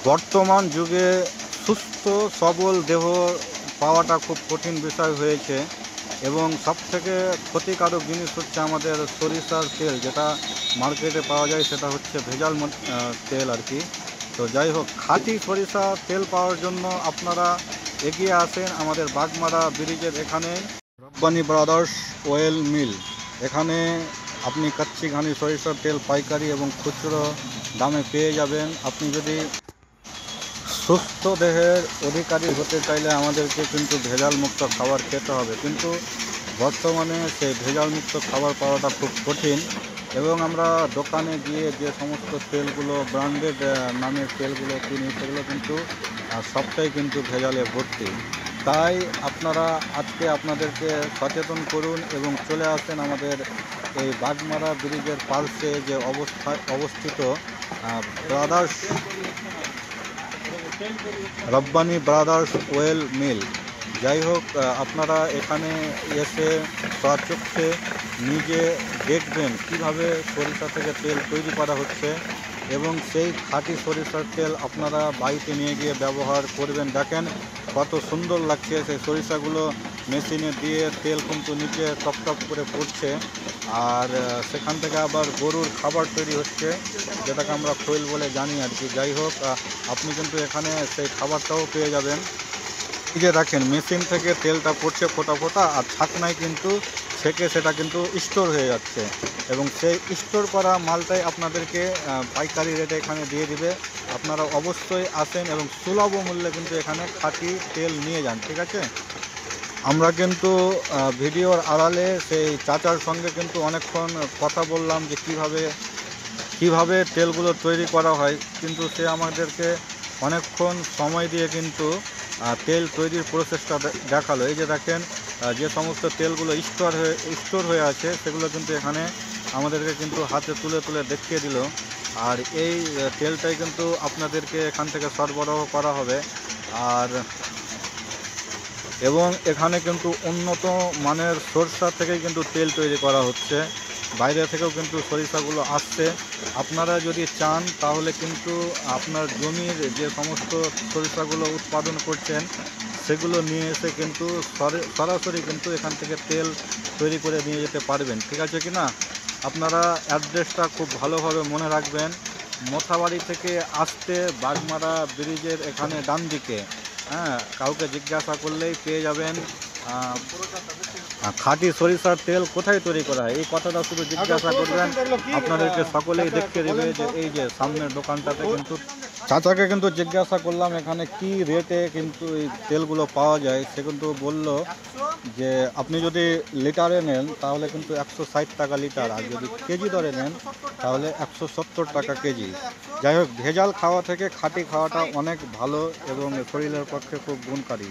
বর্তমান যুগে সুস্থ সবল দেহ পাওয়াটা খুব কঠিন বিষয় হয়েছে এবং সবথেকে ক্ষতিকারক জিনিস হচ্ছে আমাদের সরিষার তেল, যেটা মার্কেটে পাওয়া যায় সেটা হচ্ছে ভেজাল তেল আর কি। তো যাই হোক, খাঁটি সরিষা তেল পাওয়ার জন্য আপনারা এগিয়ে আসেন আমাদের বাগমারা ব্রিজের এখানে রব্বানি ব্রাদার্স অয়েল মিল। এখানে আপনি কাচ্চি ঘানি সরিষার তেল পাইকারি এবং খুচরো দামে পেয়ে যাবেন। আপনি যদি সুস্থ দেহের অধিকারী হতে চাইলে আমাদেরকে কিন্তু ভেজাল মুক্ত খাবার খেতে হবে, কিন্তু বর্তমানে সেই ভেজাল মুক্ত খাবার পাওয়াটা খুব কঠিন এবং আমরা দোকানে গিয়ে যে সমস্ত তেলগুলো ব্র্যান্ডেড নামের তেলগুলো কিনি সেগুলো কিন্তু সবটাই কিন্তু ভেজালে ভর্তি। তাই আপনারা আজকে আপনাদেরকে সচেতন করুন এবং চলে আসেন আমাদের এই বাগমারা ব্রিজের পার্শ্বে যে অবস্থিত brothers Rabbani brothers oil mill. যাই হোক, আপনারা এখানে এসে স্বচক্ষে নিজে দেখবেন কিভাবে সরিষা থেকে তেল তৈরি করা হচ্ছে এবং সেই খাঁটি সরিষার তেল আপনারা বাড়িতে নিয়ে গিয়ে ব্যবহার করবেন। দেখেন কত সুন্দর লাগছে, সেই সরিষাগুলো মেশিনে দিয়ে তেল কিন্তু নিচে টপ টপ করে পড়ছে আর সেখান থেকে আবার গরুর খাবার তৈরি হচ্ছে, যেটাকে আমরা খৈল বলে জানি আর কি। যাই হোক, আপনি কিন্তু এখানে সেই খাবারটাও পেয়ে যাবেন। এই যে দেখেন মেশিন থেকে তেলটা পড়ছে ফোটা ফোটা আর ছাকনায় কিন্তু ছেঁকে সেটা কিন্তু স্টোর হয়ে যাচ্ছে এবং সেই স্টোর করা মালটাই আপনাদেরকে পাইকারি রেটে এখানে দিয়ে দিবে। আপনারা অবশ্যই আসেন এবং সুলভ মূল্যে কিন্তু এখানে খাঁটি তেল নিয়ে যান, ঠিক আছে। আমরা কিন্তু ভিডিওর আড়ালে সেই চাচার সঙ্গে কিন্তু অনেকক্ষণ কথা বললাম যে কিভাবে তেলগুলো তৈরি করা হয়, কিন্তু সে আমাদেরকে অনেকক্ষণ সময় দিয়ে কিন্তু তেল তৈরির প্রসেসটা দেখালো। এই যে দেখেন যে সমস্ত তেলগুলো স্টোর হয়ে আছে সেগুলো কিন্তু এখানে আমাদেরকে কিন্তু হাতে তুলে তুলে দেখিয়ে দিল আর এই তেলটাই কিন্তু আপনাদেরকে এখান থেকে সরবরাহ করা হবে। আর এবং এখানে কিন্তু উন্নত মানের সরিষা থেকেই কিন্তু তেল তৈরি করা হচ্ছে, বাইরে থেকেও কিন্তু সরিষাগুলো আসছে। আপনারা যদি চান তাহলে কিন্তু আপনার জমির যে সমস্ত সরিষাগুলো উৎপাদন করছেন সেগুলো নিয়ে এসে কিন্তু সরাসরি কিন্তু এখান থেকে তেল তৈরি করে নিয়ে যেতে পারবেন, ঠিক আছে কি না। আপনারা অ্যাড্রেসটা খুব ভালোভাবে মনে রাখবেন। মোথাবাড়ি থেকে আসতে বাগমারা ব্রিজের এখানে ডান দিকে, কাউকে জিজ্ঞাসা করলেই পেয়ে যাবেন খাঁটি সরিষার তেল কোথায় তৈরি করা হয়, এই কথাটা শুধু জিজ্ঞাসা করবেন, আপনাদেরকে সকলেই দেখিয়ে দেবে যে এই যে সামনের দোকানটাতে। কিন্তু চাচাকে কিন্তু জিজ্ঞাসা করলাম এখানে কি রেটে কিন্তু এই তেলগুলো পাওয়া যায়, সে কিন্তু বললো যে আপনি যদি লিটারে নেন তাহলে কিন্তু 160 টাকা লিটার, আর যদি কেজি দরে নেন তাহলে 170 টাকা কেজি। যাই হোক, ভেজাল খাওয়া থেকে খাঁটি খাওয়াটা অনেক ভালো এবং শরীরের পক্ষে খুব গুণকারী।